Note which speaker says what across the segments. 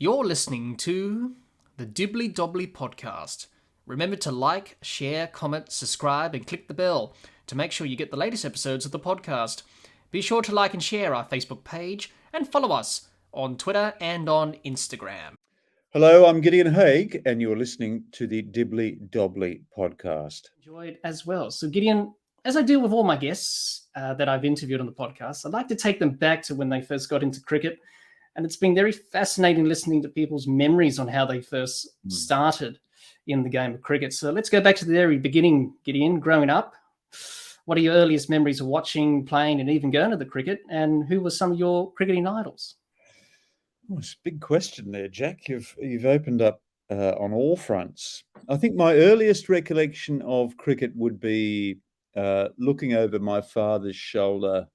Speaker 1: You're listening to the Dibbly-Dobbly podcast. Remember to like, share, comment, subscribe, and click the bell to make sure you get the latest episodes of the podcast. Be sure to like and share our Facebook page and follow us on Twitter and on Instagram.
Speaker 2: Hello, I'm Gideon Haigh, and you're listening to the Dibbly-Dobbly podcast.
Speaker 1: Enjoyed as well. So, Gideon, as I deal with all my guests that I've interviewed on the podcast, I'd like to take them back to when they first got into cricket. And it's been very fascinating listening to people's memories on how they first started in the game of cricket. So let's go back to the very beginning, Gideon, growing up. What are your earliest memories of watching, playing, and even going to the cricket? And who were some of your cricketing idols?
Speaker 2: Oh, it's a big question there, Jack. You've opened up on all fronts. I think my earliest recollection of cricket would be looking over my father's shoulder,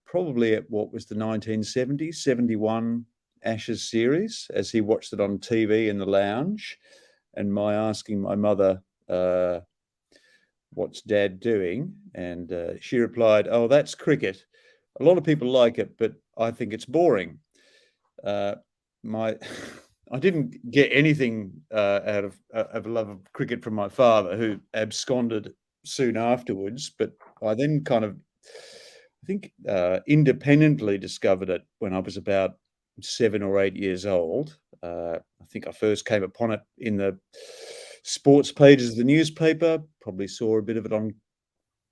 Speaker 2: probably at what was the 1970s, 71 Ashes series, as he watched it on TV in the lounge, and my asking my mother, what's Dad doing? And she replied, "Oh, that's cricket. A lot of people like it, but I think it's boring." I didn't get anything out of a love of cricket from my father, who absconded soon afterwards. But I then independently discovered it when I was about 7 or 8 years old. I think I first came upon it in the sports pages of the newspaper, probably saw a bit of it on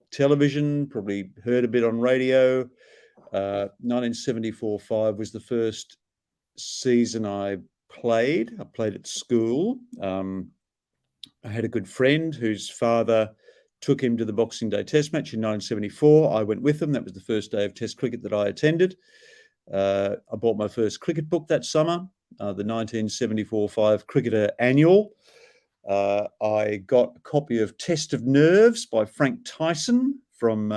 Speaker 2: television, probably heard a bit on radio. 1974-5 was the first season I played. I played at school. I had a good friend whose father took him to the Boxing Day Test match in 1974. I went with him. That was the first day of Test cricket that I attended. I bought my first cricket book that summer, the 1974-5 Cricketer Annual. I got a copy of Test of Nerves by Frank Tyson from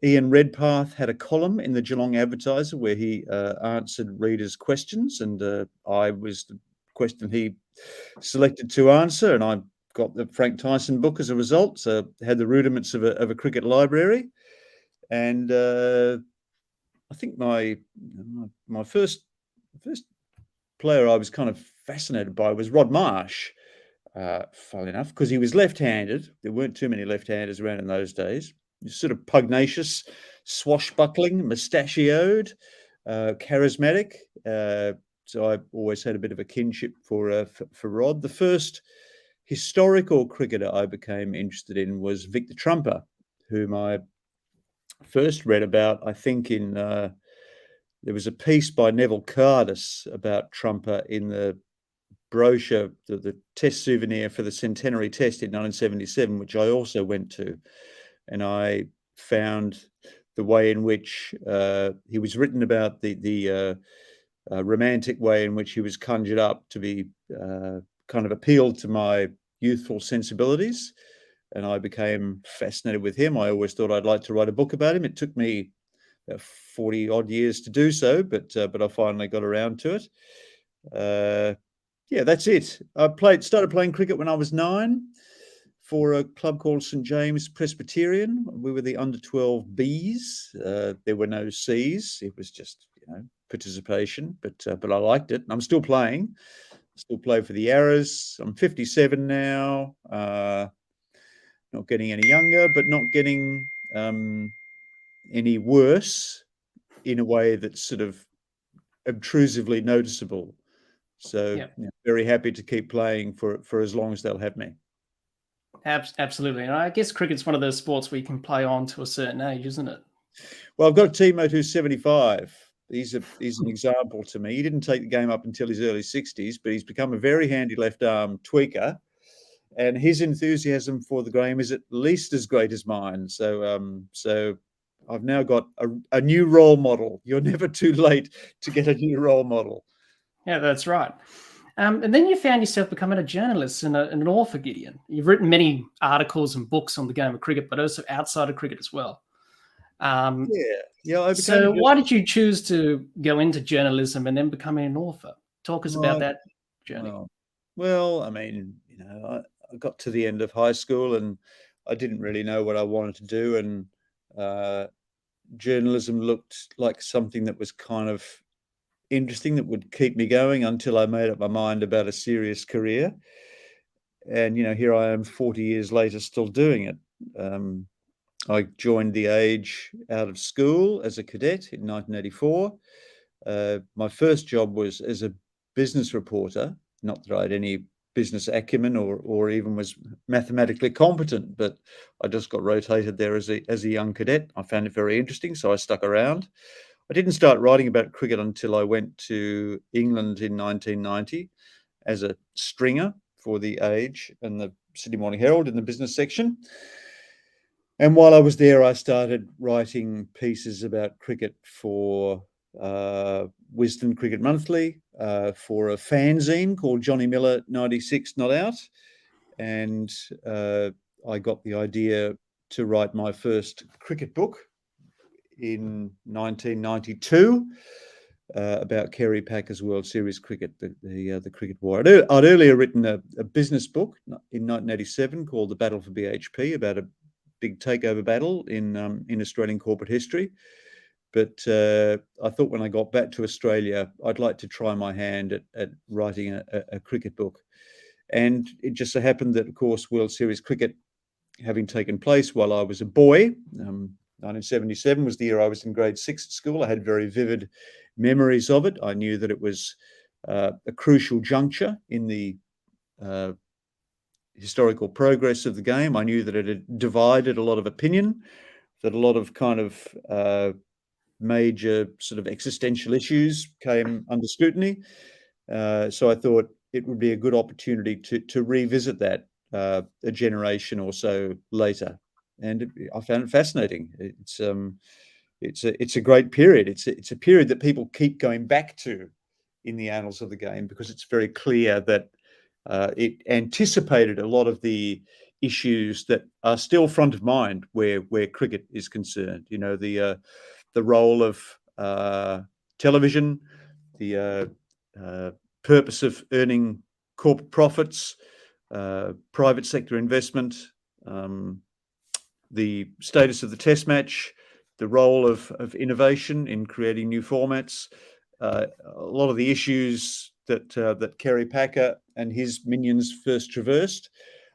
Speaker 2: Ian Redpath. Had a column in the Geelong Advertiser where he answered readers' questions, and I was the question he selected to answer, and I got the Frank Tyson book as a result. So had the rudiments of a cricket library, and I think my first player I was kind of fascinated by was Rod Marsh. Funnily enough, because he was left-handed. There weren't too many left-handers around in those days. He was sort of pugnacious, swashbuckling, mustachioed, charismatic. So I always had a bit of a kinship for Rod. The first historical cricketer I became interested in was Victor Trumper, whom I first read about, I think, in there was a piece by Neville Cardis about Trumper in the brochure, the test souvenir for the centenary test in 1977, which I also went to, and I found the way in which he was written about, the romantic way in which he was conjured up to be kind of appealed to my youthful sensibilities, and I became fascinated with him. I always thought I'd like to write a book about him. It took me 40 odd years to do so, but I finally got around to it. Yeah, that's it. I started playing cricket when I was 9 for a club called St James Presbyterian. We were the under-12 Bs. There were no Cs. It was just, participation, but I liked it. And I'm still playing. Still play for the Arrows. I'm 57 now. Not getting any younger, but not getting any worse in a way that's sort of obtrusively noticeable. So very happy to keep playing for as long as they'll have me.
Speaker 1: Absolutely. And I guess cricket's one of those sports where you can play on to a certain age, isn't it?
Speaker 2: Well, I've got a teammate who's 75. He's an example to me. He didn't take the game up until his early 60s, but he's become a very handy left arm tweaker, and his enthusiasm for the game is at least as great as mine. So I've now got a new role model. You're never too late to get a new role model.
Speaker 1: Yeah, that's right. And then you found yourself becoming a journalist and an author, Gideon. You've written many articles and books on the game of cricket, but also outside of cricket as well. So why did you choose to go into journalism and then becoming an author? Talk us about that journey.
Speaker 2: Well, I mean, I got to the end of high school and I didn't really know what I wanted to do, and journalism looked like something that was kind of interesting, that would keep me going until I made up my mind about a serious career. And, here I am 40 years later still doing it. I joined the Age out of school as a cadet in 1984. My first job was as a business reporter, not that I had any business acumen or even was mathematically competent, but I just got rotated there as a young cadet. I found it very interesting, so I stuck around. I didn't start writing about cricket until I went to England in 1990 as a stringer for the Age and the Sydney Morning Herald in the business section. And while I was there, I started writing pieces about cricket for Wisden Cricket Monthly, for a fanzine called Johnny Miller 96 Not Out. And I got the idea to write my first cricket book in 1992 about Kerry Packer's World Series cricket, the cricket war. I'd earlier written a business book in 1987 called The Battle for BHP, about a big takeover battle in Australian corporate history. But I thought when I got back to Australia, I'd like to try my hand at writing a cricket book. And it just so happened that, of course, World Series cricket having taken place while I was a boy, 1977 was the year I was in grade 6 at school. I had very vivid memories of it. I knew that it was a crucial juncture in the historical progress of the game. I knew that it had divided a lot of opinion, that a lot of kind of major sort of existential issues came under scrutiny. So I thought it would be a good opportunity to revisit that a generation or so later. And I found it fascinating. It's a great period. It's a period that people keep going back to in the annals of the game, because it's very clear that it anticipated a lot of the issues that are still front of mind where cricket is concerned. The role of television, the purpose of earning corporate profits, private sector investment, the status of the test match, the role of innovation in creating new formats. A lot of the issues that Kerry Packer and his minions first traversed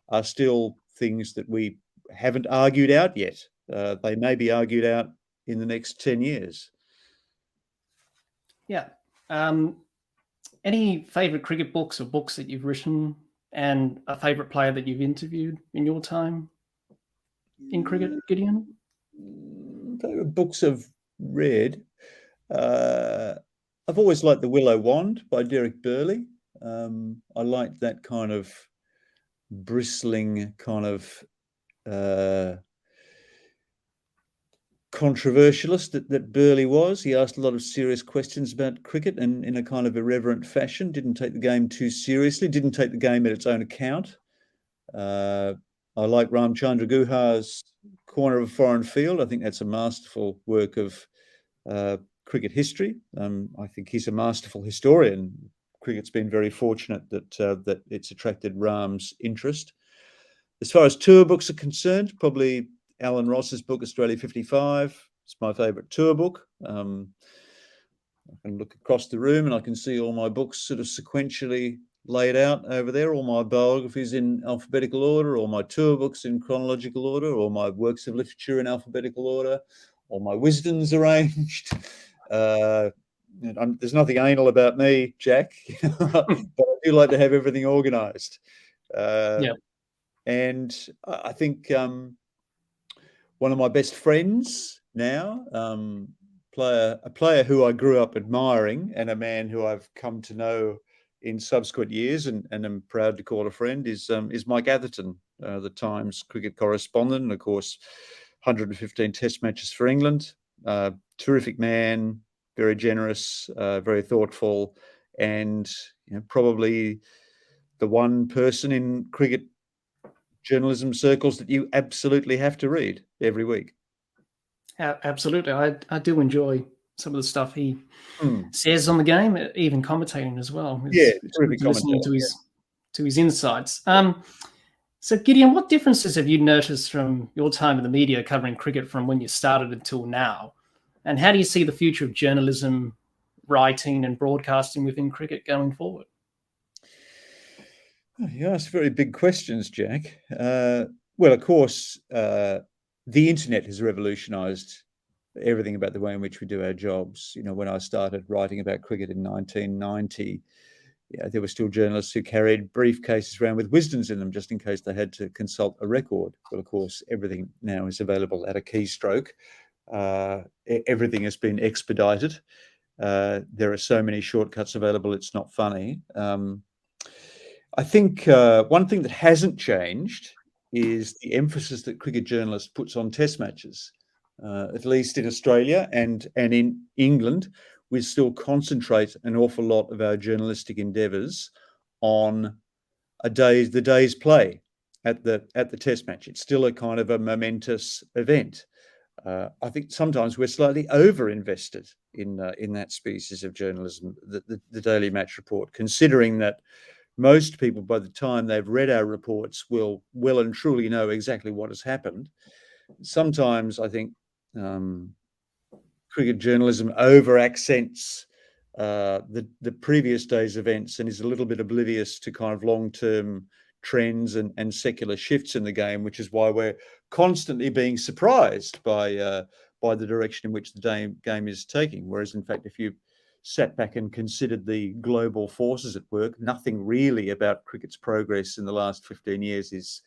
Speaker 2: are still things that we haven't argued out yet. They may be argued out in the next 10 years.
Speaker 1: Yeah. Any favourite cricket books or books that you've written, and a favourite player that you've interviewed in your time in cricket, Gideon?
Speaker 2: Favourite books I've read? I've always liked The Willow Wand by Derek Burley. I liked that kind of bristling kind of controversialist that Burley was. He asked a lot of serious questions about cricket, and in a kind of irreverent fashion, didn't take the game too seriously, didn't take the game at its own account. I like Ramchandra Guha's Corner of a Foreign Field. I think that's a masterful work of cricket history. I think he's a masterful historian. Cricket's been very fortunate that it's attracted Ram's interest. As far as tour books are concerned, probably Alan Ross's book, Australia 55. It's my favourite tour book. I can look across the room and I can see all my books sort of sequentially laid out over there, all my biographies in alphabetical order, all my tour books in chronological order, all my works of literature in alphabetical order, all my Wisdens arranged. There's nothing anal about me, Jack, but I do like to have everything organised.
Speaker 1: Yeah.
Speaker 2: And I think one of my best friends now, a player who I grew up admiring and a man who I've come to know in subsequent years and am proud to call a friend, is Mike Atherton, the Times cricket correspondent, and of course 115 test matches for England. Terrific man, very generous, very thoughtful, and probably the one person in cricket journalism circles that you absolutely have to read every week.
Speaker 1: Absolutely. I do enjoy some of the stuff he says on the game, even commentating as well. It's terrific listening to his insights. So, Gideon, what differences have you noticed from your time in the media covering cricket from when you started until now? And how do you see the future of journalism writing and broadcasting within cricket going forward?
Speaker 2: You ask very big questions, Jack. Well, of course, the internet has revolutionised everything about the way in which we do our jobs. When I started writing about cricket in 1990, there were still journalists who carried briefcases around with wisdoms in them just in case they had to consult a record. Well, of course, everything now is available at a keystroke. Everything has been expedited. There are so many shortcuts available, it's not funny. I think one thing that hasn't changed is the emphasis that cricket journalists puts on test matches. At least in Australia and in England, we still concentrate an awful lot of our journalistic endeavours on the day's play at the test match. It's still a kind of a momentous event. I think sometimes we're slightly over-invested in that species of journalism, the daily match report, considering that most people, by the time they've read our reports, will and truly know exactly what has happened. Sometimes I think cricket journalism over-accents the previous day's events and is a little bit oblivious to kind of long-term trends and secular shifts in the game, which is why we're constantly being surprised by the direction in which the game is taking. Whereas, in fact, if you sat back and considered the global forces at work, nothing really about cricket's progress in the last 15 years is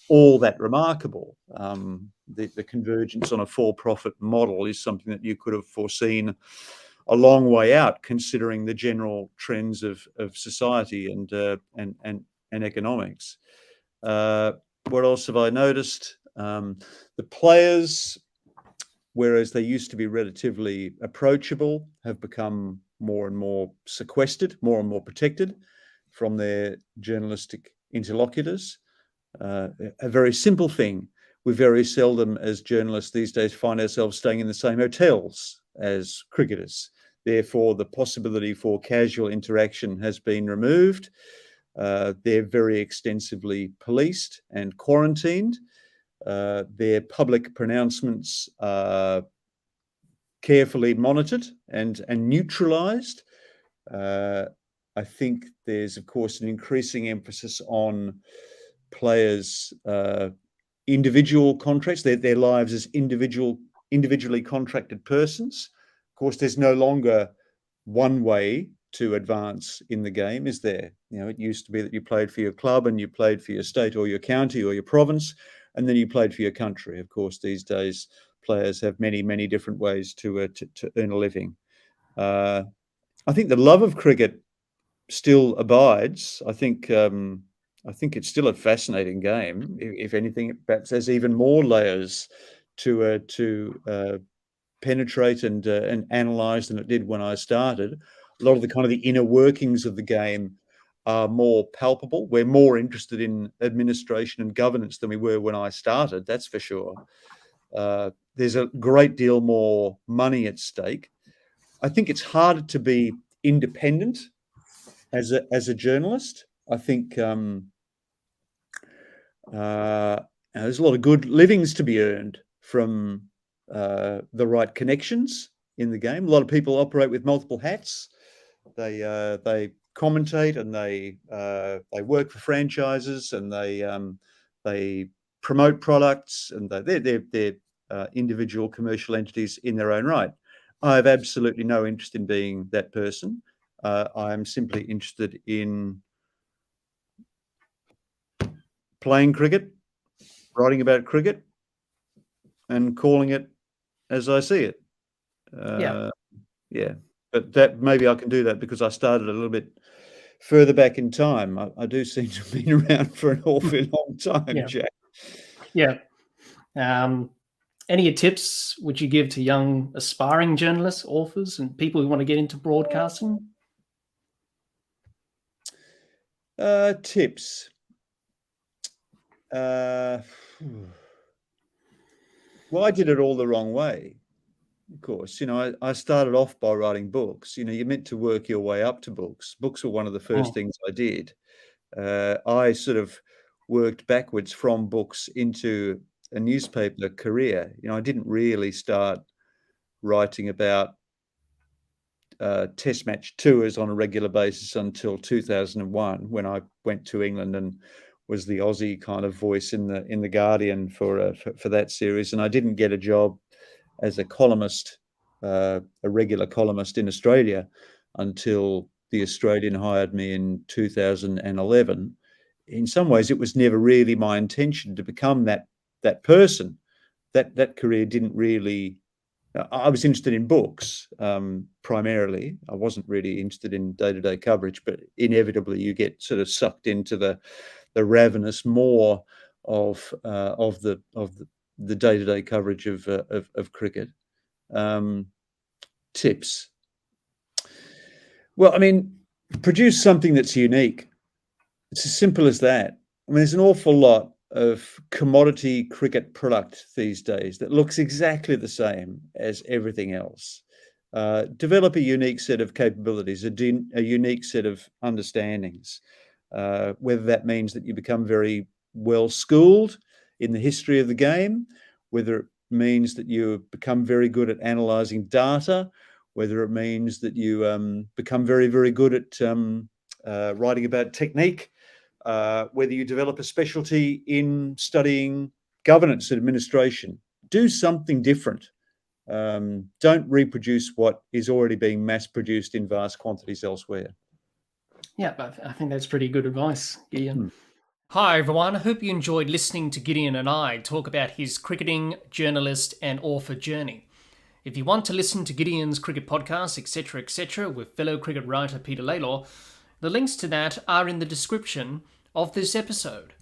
Speaker 2: all that remarkable. The convergence on a for-profit model is something that you could have foreseen a long way out, considering the general trends of society and economics. What else have I noticed? The players, whereas they used to be relatively approachable, have become more and more sequestered, more and more protected from their journalistic interlocutors. A very simple thing. We very seldom, as journalists these days, find ourselves staying in the same hotels as cricketers. Therefore, the possibility for casual interaction has been removed. They're very extensively policed and quarantined. Their public pronouncements are carefully monitored and neutralised. I think there's, of course, an increasing emphasis on players' individual contracts, their lives as individually contracted persons. Of course, there's no longer one way to advance in the game, is there? It used to be that you played for your club and you played for your state or your county or your province, and then you played for your country. Of course, these days, players have many, many different ways to earn a living. I think the love of cricket still abides. I think it's still a fascinating game. If anything, perhaps there's even more layers to penetrate and analyse than it did when I started. A lot of the inner workings of the game are more palpable. We're more interested in administration and governance than we were when I started, that's for sure. There's a great deal more money at stake. I think it's harder to be independent as a journalist. I think there's a lot of good livings to be earned from the right connections in the game. A lot of people operate with multiple hats. They commentate and they work for franchises and they promote products, and they're individual commercial entities in their own right. I have absolutely no interest in being that person. I am simply interested in playing cricket, writing about cricket, and calling it as I see it. Yeah. But that maybe I can do that because I started a little bit further back in time. I do seem to have been around for an awfully long time, Jack.
Speaker 1: Yeah. Any tips would you give to young aspiring journalists, authors, and people who want to get into broadcasting?
Speaker 2: Tips. Well, I did it all the wrong way. Of course, I started off by writing books. You're meant to work your way up to books. Books were one of the first things I did. I sort of worked backwards from books into a newspaper career. I didn't really start writing about Test match tours on a regular basis until 2001, when I went to England and was the Aussie kind of voice in the Guardian for that series. And I didn't get a job as a columnist, a regular columnist in Australia, until the Australian hired me in 2011. In some ways, it was never really my intention to become that person. That career didn't really. I was interested in books primarily. I wasn't really interested in day-to-day coverage, but inevitably you get sort of sucked into the ravenous maw of the day-to-day coverage of cricket. Tips. Well, I mean, produce something that's unique. It's as simple as that. I mean, there's an awful lot of commodity cricket product these days that looks exactly the same as everything else. Develop a unique set of capabilities, a unique set of understandings, whether that means that you become very well schooled in the history of the game, whether it means that you become very good at analysing data, whether it means that you become very, very good at writing about technique, whether you develop a specialty in studying governance and administration. Do something different. Don't reproduce what is already being mass-produced in vast quantities elsewhere.
Speaker 1: Yeah, I think that's pretty good advice, Gideon. Hi, everyone. I hope you enjoyed listening to Gideon and I talk about his cricketing, journalist, and author journey. If you want to listen to Gideon's cricket podcast, etc., with fellow cricket writer Peter Laylaw, the links to that are in the description of this episode.